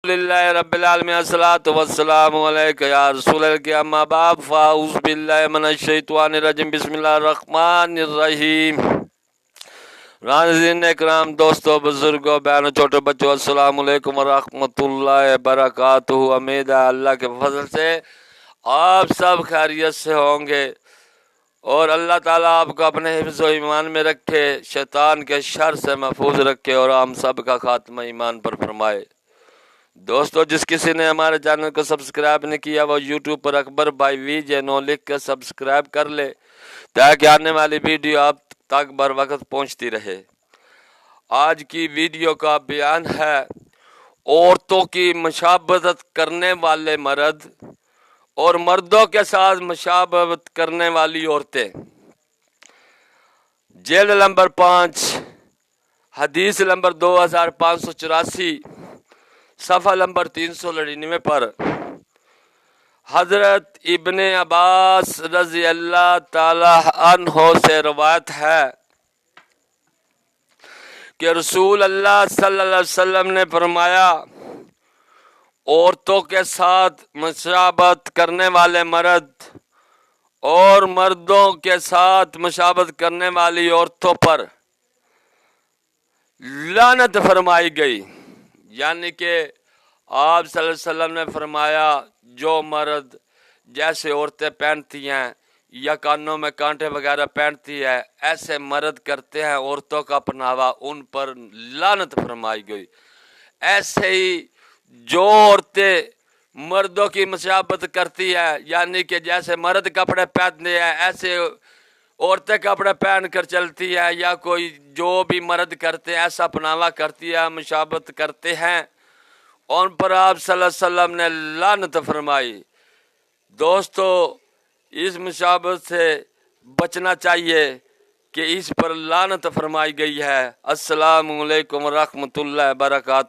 للہ رب العالمین الصلاۃ والسلام علیک یا رسول اللہ اما بعد فاعوذ باللہ من الشیطان الرجیم بسم اللہ الرحمن الرحیم۔ ناظرین اکرام، دوستو، بزرگوں، بہنوں، چھوٹے بچوں، السلام علیکم ورحمۃ اللہ وبرکاتہ۔ امید ہے اللہ کے فضل سے آپ سب خیریت سے ہوں گے اور اللہ تعالیٰ آپ کو اپنے حفظ و ایمان میں رکھے، شیطان کے شر سے محفوظ رکھے اور ہم سب کا خاتمہ ایمان پر فرمائے۔ دوستو، جس کسی نے ہمارے چینل کو سبسکرائب نہیں کیا وہ یوٹیوب پر اکبر بھائی وی جے نو لکھ کر سبسکرائب کر لے تاکہ آنے والی ویڈیو آپ تک بر وقت پہنچتی رہے۔ آج کی ویڈیو کا بیان ہے عورتوں کی مشابہت کرنے والے مرد اور مردوں کے ساتھ مشابہت کرنے والی عورتیں۔ جلد نمبر 5، حدیث نمبر 2584، صفحہ نمبر 399 پر حضرت ابن عباس رضی اللہ تعالی عنہ سے روایت ہے کہ رسول اللہ صلی اللہ علیہ وسلم نے فرمایا، عورتوں کے ساتھ مشابہت کرنے والے مرد اور مردوں کے ساتھ مشابہت کرنے والی عورتوں پر لعنت فرمائی گئی۔ یعنی کہ آپ صلی اللہ علیہ وسلم نے فرمایا، جو مرد جیسے عورتیں پہنتی ہیں یا کانوں میں کانٹے وغیرہ پہنتی ہے، ایسے مرد کرتے ہیں عورتوں کا پہناوا، ان پر لعنت فرمائی گئی۔ ایسے ہی جو عورتیں مردوں کی مشابہت کرتی ہے، یعنی کہ جیسے مرد کپڑے پہنتے ہیں ایسے عورتیں کپڑے پہن کر چلتی ہے، یا کوئی جو بھی مرد کرتے ہیں ایسا پہناوا کرتی ہے، مشابہت کرتے ہیں، ان پر آپ صلی اللہ علیہ وسلم نے لعنت فرمائی۔ دوستو، اس مشابہت سے بچنا چاہیے کہ اس پر لعنت فرمائی گئی ہے۔ السلام علیکم ورحمۃ اللہ وبرکاتہ۔